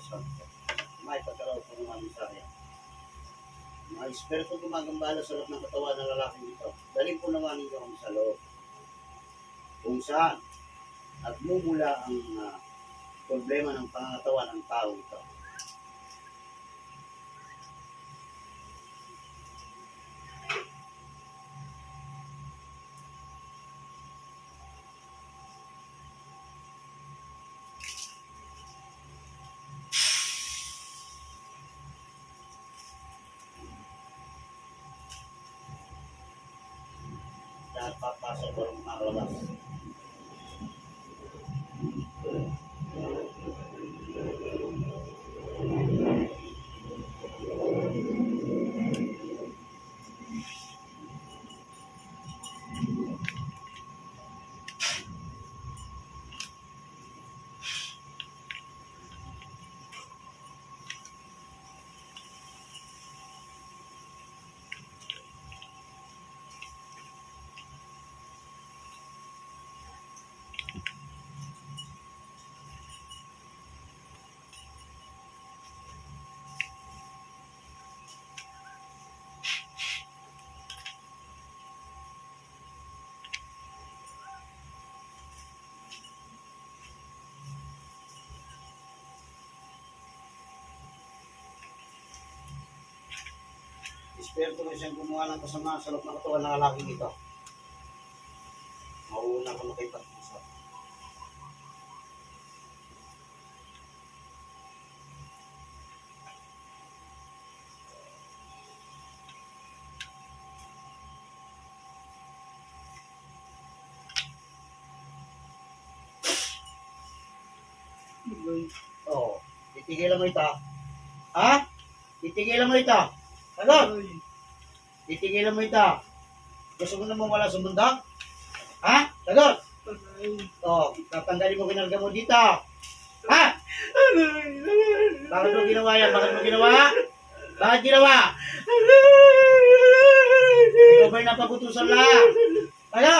Santo. May pagkaraw po ng aming saya. Mga espiritu gumagambala sa loob ng katawan ng lalaking ito. Dalhin po naman ninyo kami sa loob. Kung saan nagmumula ang problema ng pangangatawan ng tao ito. Dahil papasok ko ng mga kalabas. Espiritu na siyang gumawa ng kasama sa loob ng katawan ng lalaking ito. Mauuna ka makipag-usap. Oo. Titigilan mo ito. Ha? Titigilan mo ito. Ano? Titigilan mo ito. Gusto mo naman wala sa mundo? Ha? Sagot! Oo. Tatanggalin mo kinarga mo dito. Ha? Bakit mo ginawa yan? Bakit mo ginawa? Bakit ginawa? Ikaw ba'y napagutusan lang? Ano?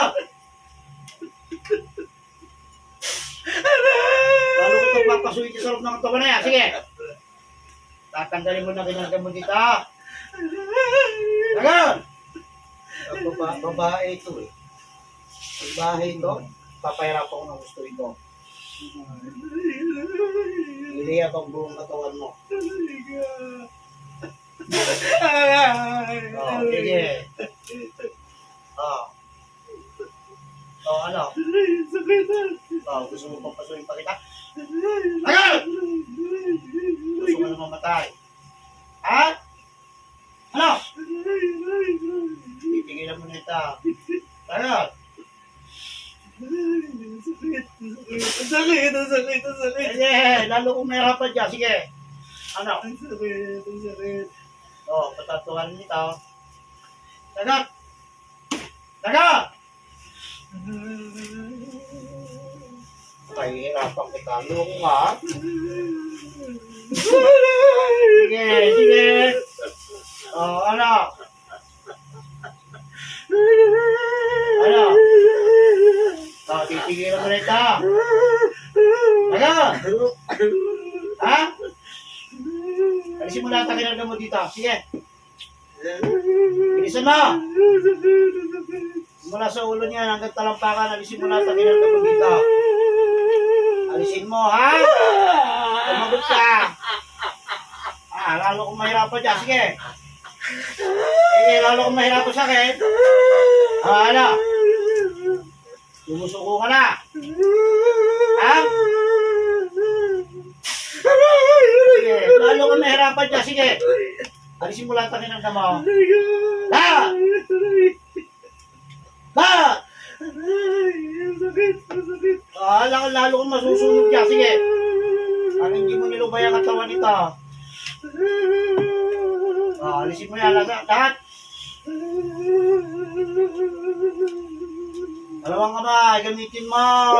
Lalo ko itong papasuhin sa loob ng katawan na yan. Sige. Tatanggalin mo na kinarga mo dito. Sagot! Babae ito eh. Ang bahay ito, papahirap ako ng gusto ito. Iliyak ang buong katawan mo. Oh, sige. Oh. Oh, ano? Oh, gusto mo papasuhin pa kita? Sagot! Gusto mo na mamatay? Ha? Ano? Titigilan mo na ito. Sagot! Ang sakit. Sige, lalo kong mahirapan dyan. Sige. Ano? Ang sakit. Oo, patatuhan nito. Sagot! Sagot! Mahihirapan kita. Loko nga. Sige. Oo, ano? Ano? Oh, titigilan mo na ito. Ano? Ha? Alisin mo lahat ang kinarga mo dito. Sige. Bilisan mo. Mula sa ulo niya hanggang talampakan, alisin mo lahat ang kinarga mo dito. Alisin mo, ha? Tumagot ka. Lalo kong mahirapan dyan. Sige. Sige, lalo kong mahirapan sa akin. Ano? Sumusuko ka na. Ha? Sige, lalo kong mahirapan dyan. Sige. Alisin mo lahat ang kinarga mo. Ha? Ha? Sakit. Lalo kong masusunod dyan. Sige. Ang hindi mo nilubay ang katawan nito. Alisin mo yan lahat. Dalawang kamay, gamitin mo.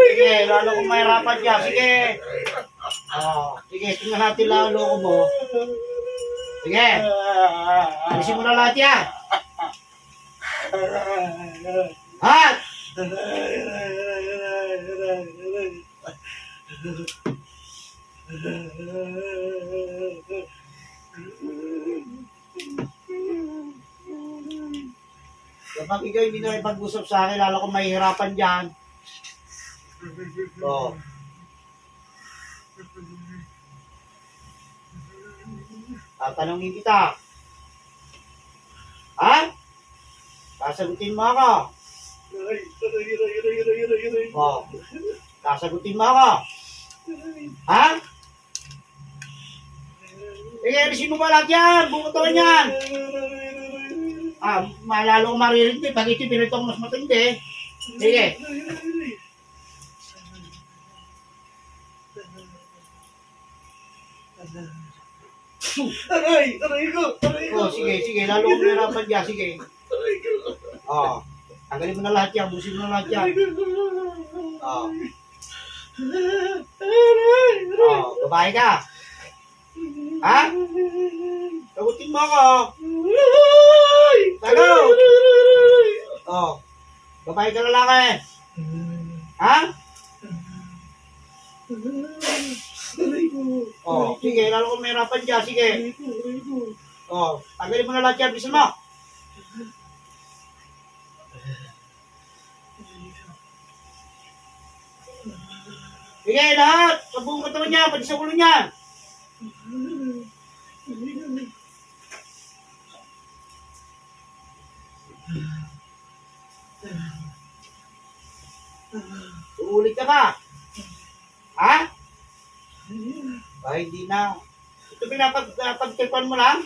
Sige, lalo kong mahirapan dyan. Sige. Sige, tingnan natin lalo ko mo. Sige. Alisin mo na lahat yan. Hat! Kapag ikaw hindi na ipag-usap sa akin, lalo kong mahihirapan dyan. Oh. Tatanungin kita. Ha? Sasagutin mo ako. Oh. Sasagutin mo ako. Ha? Sige, alisin mo ba lahat yan? Bumutawan yan. Malalo ko maririnig. Pag ito, pinito ko mas matindi. Sige. Aray ko! Oh, sige. Lalo ko nahirapan dyan. Sige. Oh. Tanggalin mo na lahat yan. Busin mo na lahat yan. Oh. Oh, babae ka. Ha? Sagutin mo ako. Sagot! Oh. Babae ka lalaki. Ha? Aray ko! Oh, sige. Lalo ko mahirapan dyan. Sige. Oh, tanggalin mo na lahat yan. Bisan mo. Sige, lahat. Sa buong katawan niya. Pati sa ulo niya. Uulit ka ba? Ha? Ay, hindi na. Ito pinapagtipan mo lang?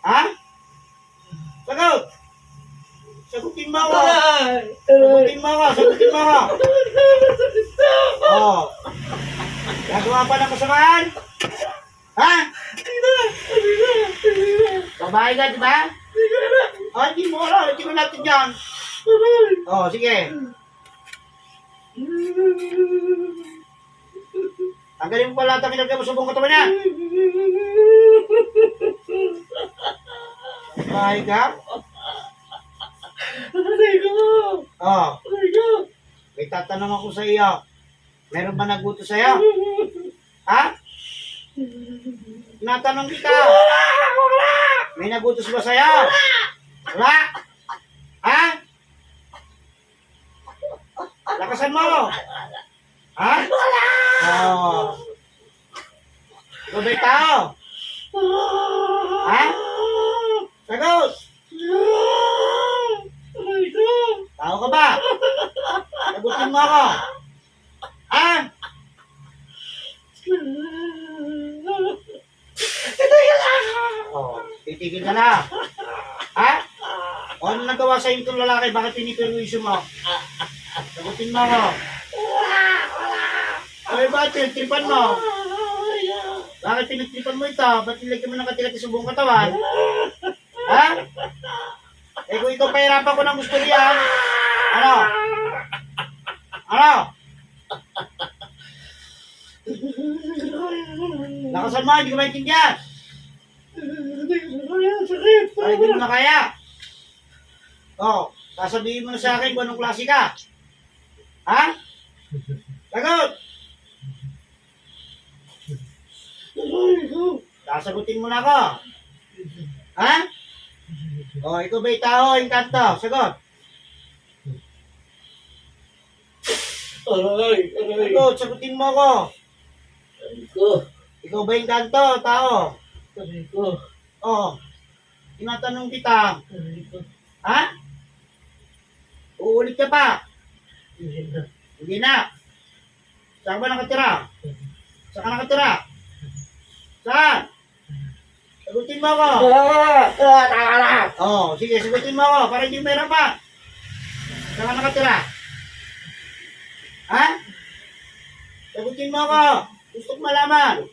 Ha? Sagot! Sagutin mo ako! Sagutin mo ako! Sagutin mo ako! Oh. Gagawa pa ng kasamaan? Ha? Babae ka, di ba? Hindi mo alam. Hindi ko natin dyan. Oh, sige. Tanggalin mo pa lahat ang kinagay mo sa buong katawan niya. Babae ka? Aray ko! Oh. Aray ko! May tatanong ako sa iyo. Meron ba nagbuto sa iyo? Ha? Tinatanong kita. May nagutos ba sa iyo? Wala? Ha? Lakasan mo. Ha? Oh. Ikaw ba'y tao? Ha? Sagot. Aray ko! Tao ka ba? Sagutin mo ako. Ha? Oh, titigil ka na. Ha? O ano nagawa sa itong lalaki? Bakit piniperwisyo mo? Sagutin mo ako. Ay, bakit pinagtripan mo? Bakit pinagtripan mo ito? Ba't nilagyan mo ng katilat sa buong katawan? Ha? Eh kung ikaw pahirapan ko ng gusto niya, ano? Ano? Lakasan mo, hindi ko maintindihan. Sakit! Ay, hindi mo na kaya. Oh, sasabihin mo na sa akin kung anong klase ka. Ha? Sagot! Sasagutin mo na ako. Ha? Oh, ikaw ba'y tao o engkanto? Sagot. Aray! Aray! Sagot, sagutin mo ako. Aray ko! Ikaw ba'y engkanto o tao? Aray ko! Oh, tinatanong kita. Aray ko! Ha? Uulit ka pa. Hindi na. Hindi na. Saan ba nakatira? Saan ka nakatira? Saan? Sagutin mo ako. Tama na! Oh, sige, sagutin mo ako para hindi meron pa. Saan ka nakatira? Ha? Sagutin mo ako. Gusto ko malaman.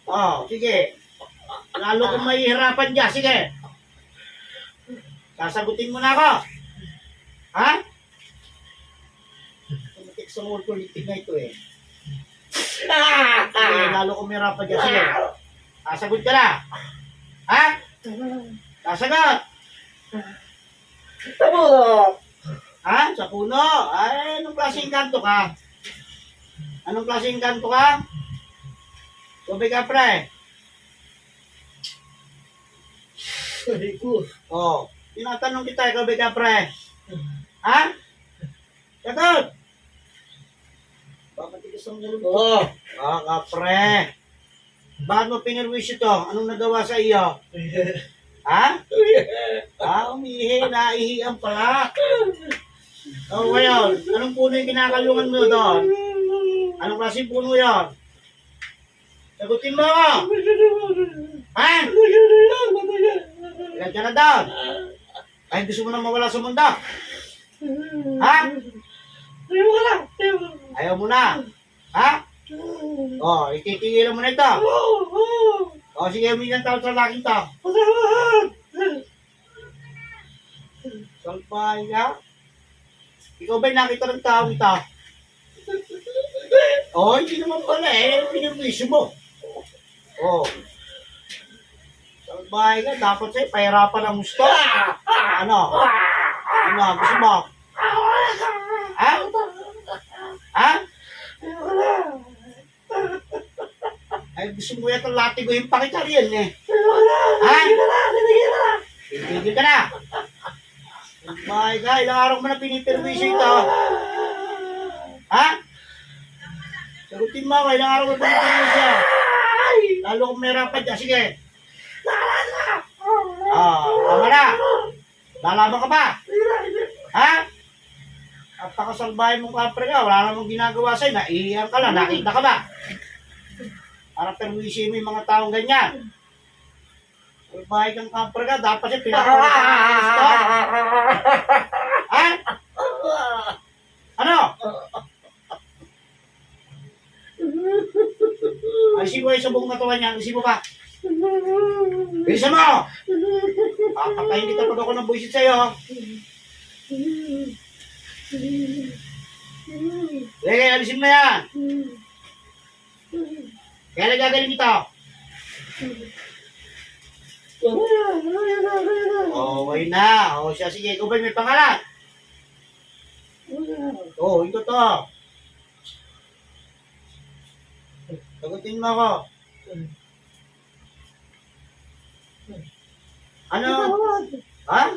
Oh, sige. Lalo kong mahihirapan dyan. Sige. Sasagutin mo na ako. Ha? Tumatik sa mga politik na ito eh. Sige, lalo kong mahihirapan dyan. Sige. Sasagot ka na. Ha? Sasagot. Tamo! Ha? Sa puno? Ay, anong klaseng kanto ka? Anong klaseng kanto ka? Tubig ka, pre. Aray ko. Oh, tinatanong kita, tubig ka, pre. Ha? Sagot! Bakit tigas ang ulo mo? Oo. Baka, pre. Bakit mo pinirwish ito? Anong nagawa sa iyo? Ha? Umihi. Naihian pala. Oh, ngayon. Anong puno yung kinakalungan mo doon? Anong klaseng puno yon? Sagutin mo ako. Ha? Ilan ka na doon? Ay, gusto mo na mawala sa mundo? Ha? Ayaw mo na. Ha? Oh, ititigilan mo na ito. Oh, sige, humingan tao sa laking to. Salpay ka? Ikaw ba'y nakita ng tao ito? Oh, hindi naman pala eh. Pinirwisyo mo. Oh. Salpay ka, dapat sa'yo, pahirapan ang gusto. Ano? Ano, gusto mo? Ha? Ha? Ay, gusto mo yata latiguhin pa kita riyan eh. Ha? Titigil ka na. My God, ilang araw mo na pinipirwisyo ito. Ha? Sagutin mo ako, ilang araw mo na pinipirwisyo. Lalo kung may rapat dyan, sige. Tama na. Lalaban ka ba? Ha? Napakasalbahin mong kapre ka, wala namang ginagawa sa'yo, naiiyan ka lang, nakita ka ba? Para perwisyo mo yung mga taong ganyan. Salbahin kang kapre ka, dapat siya pinapalitan ng gusto. Ha? Ano? Alisin mo yung sa buong katawan niya, alisin mo ba? Bilisan mo! Papatayin kita pag ako ng buwisit sa'yo. Sige, alisin mo yan. Kaya nagagaling ito. Okay na. O siya, sige. Ikaw ba may pangalan? Oo, ito to. Sagutin mo ako. Ano? Ha?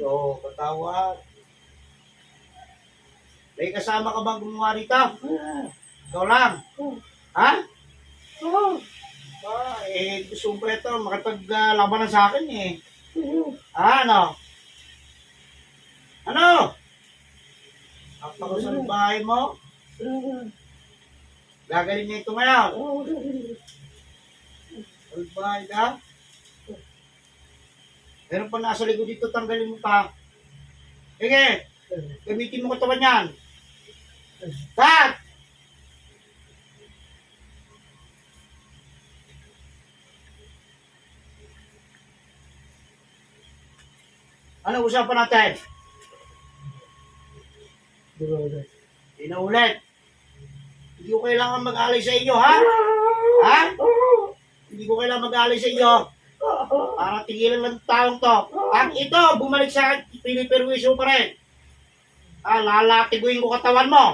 Oo, patawad. May kasama ka bang gumawa rito? Ikaw lang. Ha? Gusto ko ito, makipaglabanan sa akin eh. Ano? Ano? Napakasan bahay mo? Gagaling niya ito ngayon. Salbahay ka? Meron pa nasa likod dito, tanggalin mo pa. Sige, gamitin mo katawan yan. Cut! Ano usapan natin? Hindi na ulit. Hindi ko kailangan mag-alay sa inyo, ha? Ha? Hindi ko kailangan mag-alay sa inyo. Para tigilan lang taong to. Ang ito, bumalik sa akin, pinipirwisyo pa rin. Lalatiguin ko katawan mo.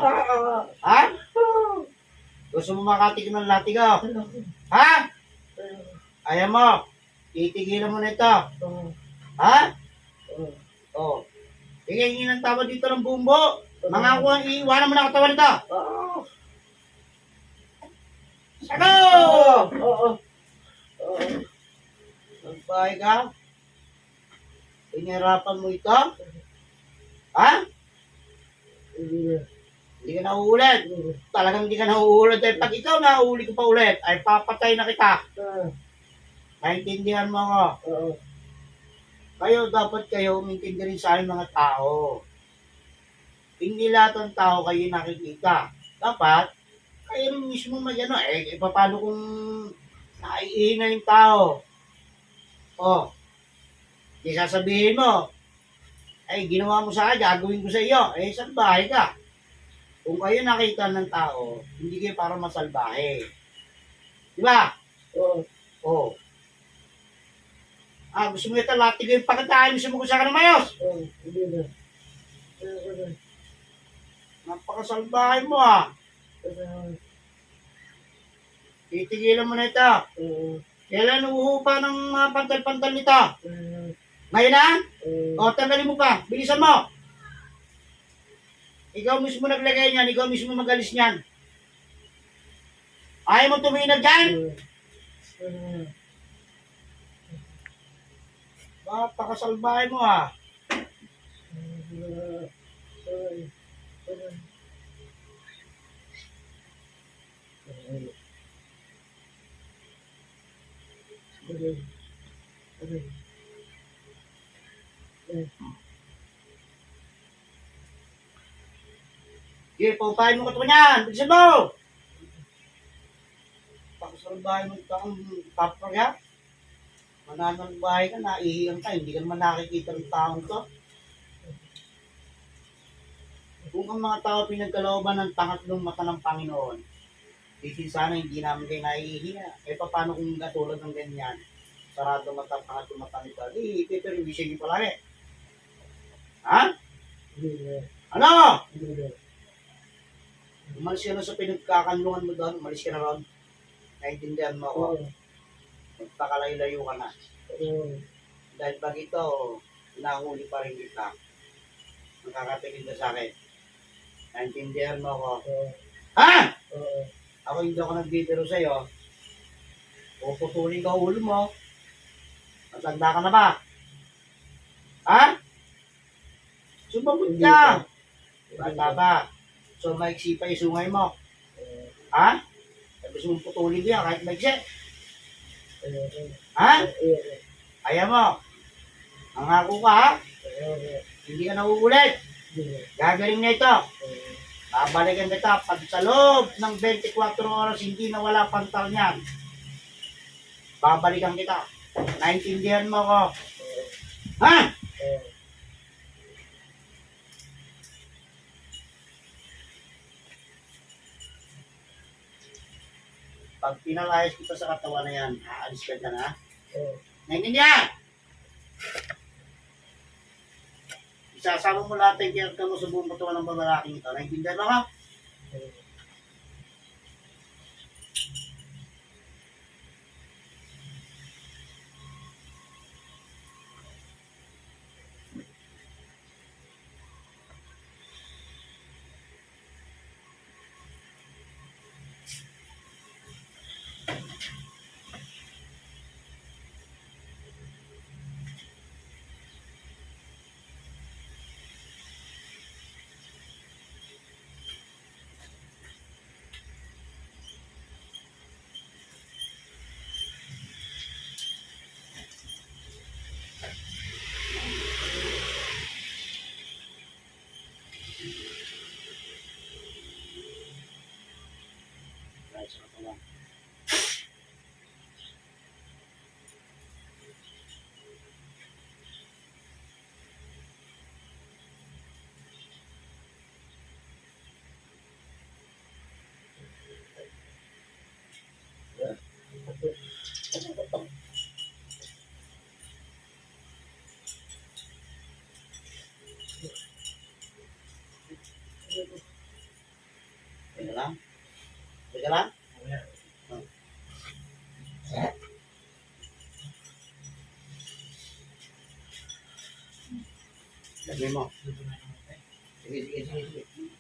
Ha? Gusto mo makatig ng latigo? Ha? Ayaw mo. Titigilan mo na ito. Ha? Oh. Sige, hingin ang tawad dito ng bumbo. Mga kuha, iiwanan mo na katawan ito. Sago! Magbahay ka? Pinirapan mo ito? Ha? Hindi ka nauulit. Talagang hindi ka nauulit. Dahil pag ikaw nauuli ko pa ulit, ay papatay na kita. Naintindihan mo ako. Dapat kayo umintindi rin sa aming mga tao. Hindi lahat ng tao kayo nakikita. Dapat, kayo rin mismo mag-ano. Paano kung naiina yung tao? Di sasabihin mo, ginawa mo sa akin, gagawin ko sa iyo. Salbahe ka. Kung kayo nakita ng tao, hindi kayo para masalbahe. Di ba? Oo. Gusto mo ito, latig yung pagkataan, gusto mo ko sa akin ng mayos. Napakasalbahe mo, Titigilan mo na ito. Kailan uupa ng mga pantal-pantal nito? Ngayon na? O, tanggalin mo pa. Bilisan mo. Ikaw mismo naglagay niyan. Ikaw mismo magalis niyan. Ayaw mo tuminag dyan? Napakasalbahe mo ah. Sige, paupahin mo katawan niyan. Bilisan mo. Napakasalbahe mo ito ang kapra niya. Mananangbahay ka, naihiyang ka. Hindi ka naman nakikita ng taong to. Kung ang mga tao pinagkalooban ng pangatlong mata ng Panginoon, di sana hindi namin kayo naiihiya. Eh, paano kung katulad ng ganyan? Sarado mata, pangatlong mata nito. Di, ipiperwisyon niyo palagi. Ha? Ano? Umalis ka na sa pinagkakanlungan mo doon. Umalis ka na ron. Naintindihan mo ako. Magpakalayo-layo ka na. Dahil pag ito, nahuli pa rin kita. Makakatingin ka sa akin. Naintindihan mo ako. Ha? Ako hindi ako nagbibiro sa'yo. Puputulin ka ulo mo. Matanda ka na ba? Ha? Sumagot ka. Bata pa. So, maiksi pa yung sungay mo. Ha? Gusto mong putulin ko yan kahit maiksi. Ha? Ayaw mo. Mangako ka ha? Hindi ka nauulit. Gagaling na ito. Babalikan kita pag sa loob ng 24 oras hindi nawala pantal niyan. Babalikan kita. Naintindihan mo ko. Ha? Pag pinalayas kita sa katawan na yan, aalis ka na. Naintindihan? Isasama mo lahat ng kinarga mo sa buong katawan ng babalaking ito. Naintindihan mo ka? Dahil sa katawan. Teka lang. Teka lang. Lagay mo. Sige, sige, sige, sige.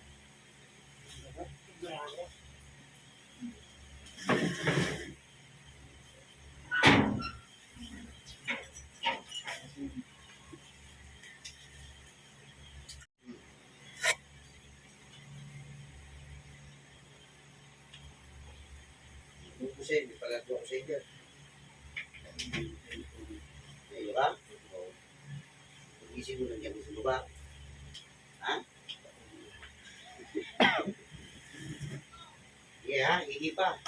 Bukusin, may pagagawa ko sa inyo. Ayun ka? Pag-isip mo lang dyan sa baba. Ha? Yeah, hindi pa.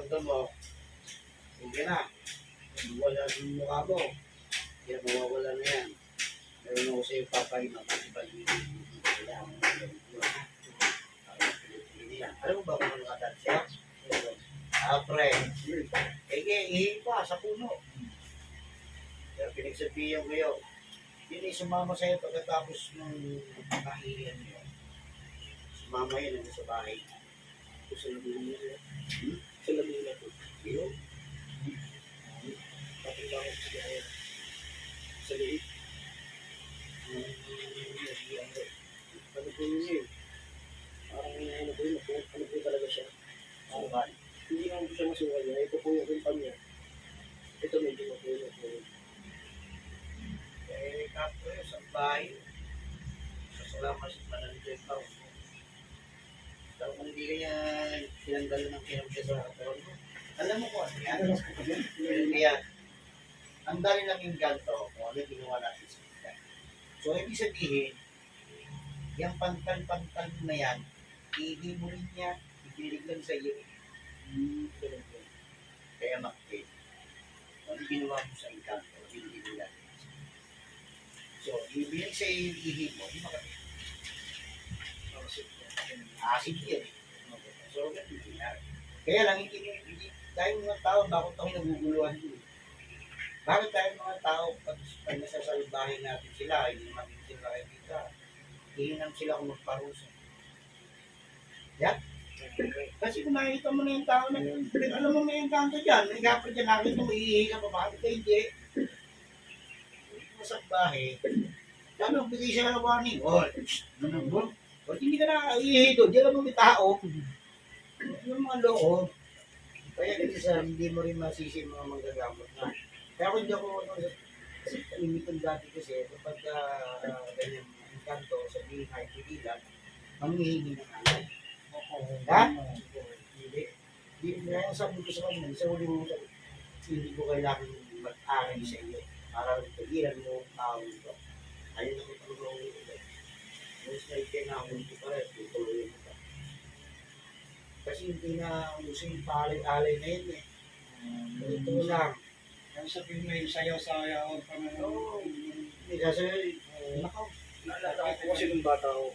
pakiramdam mo, hindi na. Wala yung mukha mo. Kaya mawawala na yan. Meron ako sa'yo papahinga kasi pag-ibig. Kailangan mo yung alam mo ba kung ano nga siya? Pre. Ihi pa sa puno. Kaya pinagsabihan ko yun. Yun ay sumama sa'yo pagkatapos ng kahihiyan niyo. Sumama yun sa bahay. Sa Laguna niya. Sa Laguna po. Yun. Tapos lang ako sa liit. Ano po yun eh. Parang ano po yun. Ano po talaga siya. Sukan. Hindi naman po siya masukal niya. Ito po yung kumpanya. Ito medyo mapulot po. Kapo yun sa bahay. Salamat sa manandiyan pa. Pero kung hindi kaya sinanggal ng kinamsya sa katawan mo. Alam mo ko ano yan? Kaya, ang dali lang yung ganto kung ano yung ginawa natin sa kita. So, ibig sabihin, yung pantal-pantal na yan, hindi mo rin niya, ipilig lang sa iyo. Kaya makapit. Kung ano ginawa mo sa inkanto, hindi mo lang. So, ibilig sa iyo yung ihi mo, hindi makapit. Asid yan. So, ganun din yan. Kaya lang, hindi tayo mga tao, bakit tayo naguguluhan yun? Bakit tayo mga tao, pag nasasalbahin natin sila, hindi naman sila nakikita, hihinam sila kung magparusa. Yan. Kasi kung nakikita mo na yung tao na yun, alam mo may engkanto dyan, may kapag dyan nakikita mo, iihi ka pa, bakit kayo hindi? Masalbahe, lalo, bigay sila ng warning. O, hindi ka nakaihi doon, dyan lang mo may tao. Yung mga loob. Kaya kasi sa hindi mo rin masisi mga manggagamot na. Kaya kung hindi ako, kasi kalimitan dati kasi, kapag ganyan ang kanto, sabihin ay pigilan, manghihingi ng alay. Ha? Hindi. Hindi kaya sabi ko sa kanya, sa uli mo sabi, hindi ko kailangan mag-aral sa iyo. Para pigilan mo ang tao nito. Ayun ako tulungan ko. Mas may kailangan ko pa rin, tutuloy mo ka. Kasi hindi na gusto yung paalay-alay na yun eh. Ito lang. Ang sabihin mo yung sayaw-sayaw. Oo. Hindi kasi, nakaw. Naalala ko kasi nung bata ako.